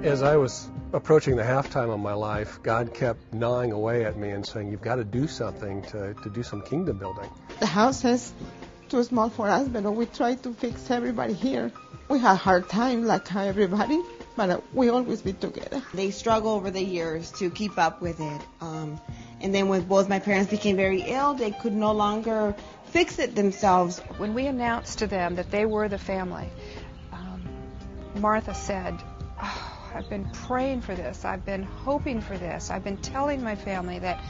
As I was approaching the halftime of my life, God kept gnawing away at me and saying, you've got to do something to do some kingdom building. The house is too small for us, but we try to fix everybody here. We had a hard time like everybody, but we always be together. They struggle over the years to keep up with it. And then when both my parents became very ill, they could no longer fix it themselves. When we announced to them that they were the family, Martha said, oh, I've been praying for this. I've been hoping for this. I've been telling my family that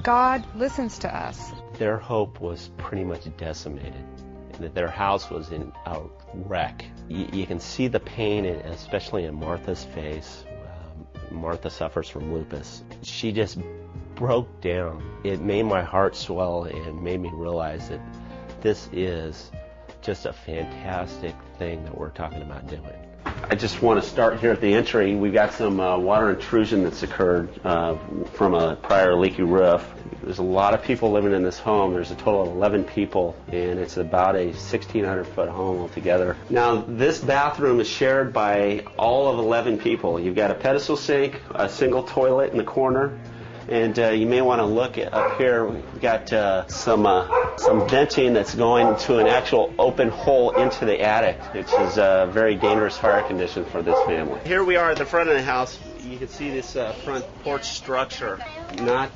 God listens to us. Their hope was pretty much decimated, and that their house was in a wreck. You can see the pain, especially in Martha's face. Martha suffers from lupus. She just broke down. It made my heart swell and made me realize that this is just a fantastic thing that we're talking about doing. I just want to start here at the entry. We've got some water intrusion that's occurred from a prior leaky roof. There's a lot of people living in this home. There's a total of 11 people, and it's about a 1,600-foot home altogether. Now, this bathroom is shared by all of 11 people. You've got a pedestal sink, a single toilet in the corner, and you may want to look up here. We've got some venting that's going to an actual open hole into the attic, which is a very dangerous fire condition for this family. Here we are at the front of the house. You can see this front porch structure not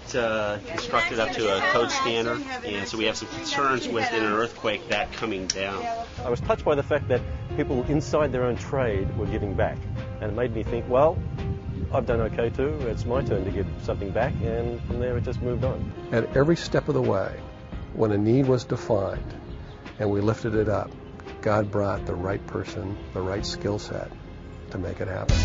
constructed up to a code standard, and so we have some concerns with in an earthquake that coming down. I was touched by the fact that people inside their own trade were giving back, and it made me think, well, I've done okay too, it's my turn to give something back, and from there it just moved on. At every step of the way, when a need was defined and we lifted it up, God brought the right person, the right skill set to make it happen.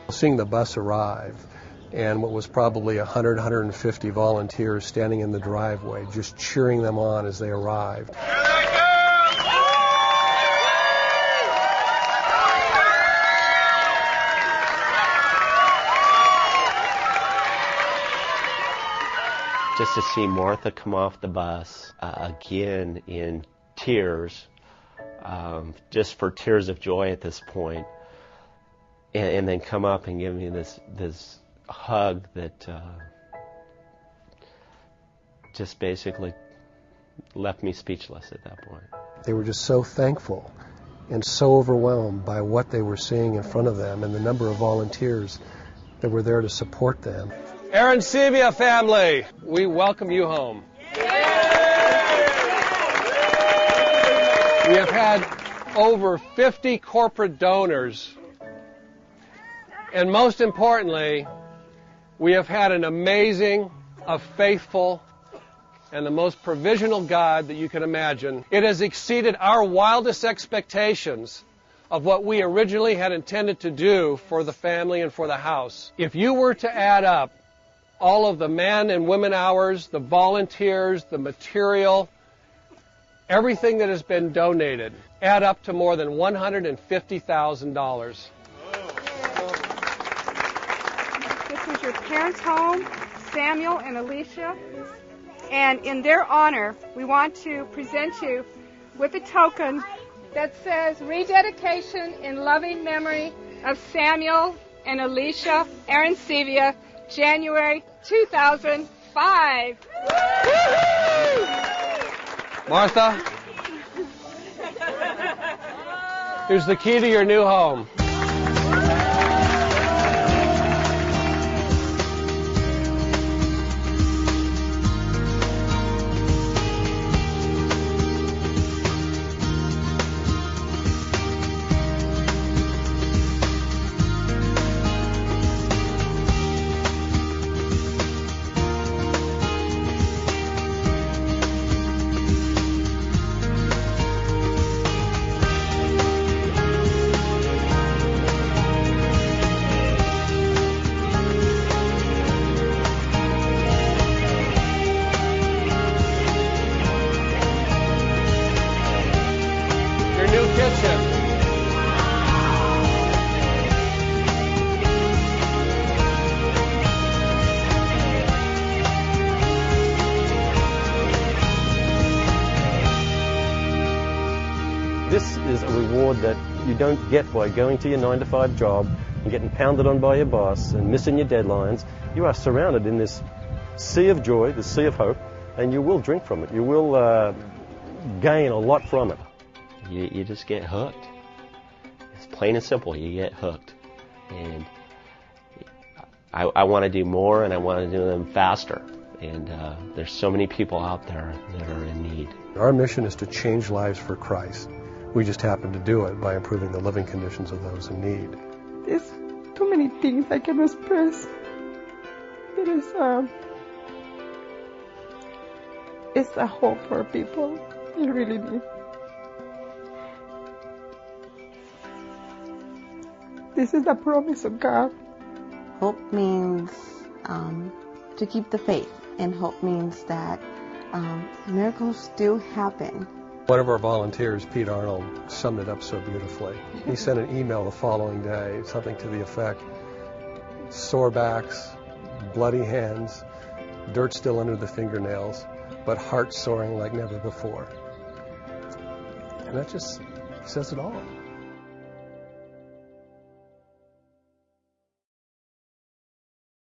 Seeing the bus arrive and what was probably 100, 150 volunteers standing in the driveway just cheering them on as they arrived. Just to see Martha come off the bus again in tears, just for tears of joy at this point, and then come up and give me this hug that just basically left me speechless at that point. They were just so thankful and so overwhelmed by what they were seeing in front of them and the number of volunteers that were there to support them. Arancibia family, we welcome you home. We have had over 50 corporate donors, and most importantly, we have had an amazing, a faithful, and the most provisional God that you can imagine. It has exceeded our wildest expectations of what we originally had intended to do for the family and for the house. If you were to add up all of the man and women hours, the volunteers, the material, everything that has been donated, add up to more than $150,000. This is your parents' home, Samuel and Alicia, and in their honor, we want to present you with a token that says Rededication in Loving Memory of Samuel and Alicia Arancibia, January 2005. Martha, here's the key to your new home. kitchen. This is a reward that you don't get by going to your 9-to-5 job and getting pounded on by your boss and missing your deadlines. You are surrounded in this sea of joy, this sea of hope, and you will drink from it. You will gain a lot from it. You just get hooked. It's plain and simple. You get hooked. And I want to do more, and I want to do them faster. And there's so many people out there that are in need. Our mission is to change lives for Christ. We just happen to do it by improving the living conditions of those in need. There's too many things I can express. There is it's a hope for people. You really need. This is the promise of God. Hope means to keep the faith, and hope means that miracles do happen. One of our volunteers, Pete Arnold, summed it up so beautifully. He sent an email the following day, something to the effect, sore backs, bloody hands, dirt still under the fingernails, but heart soaring like never before. And that just says it all.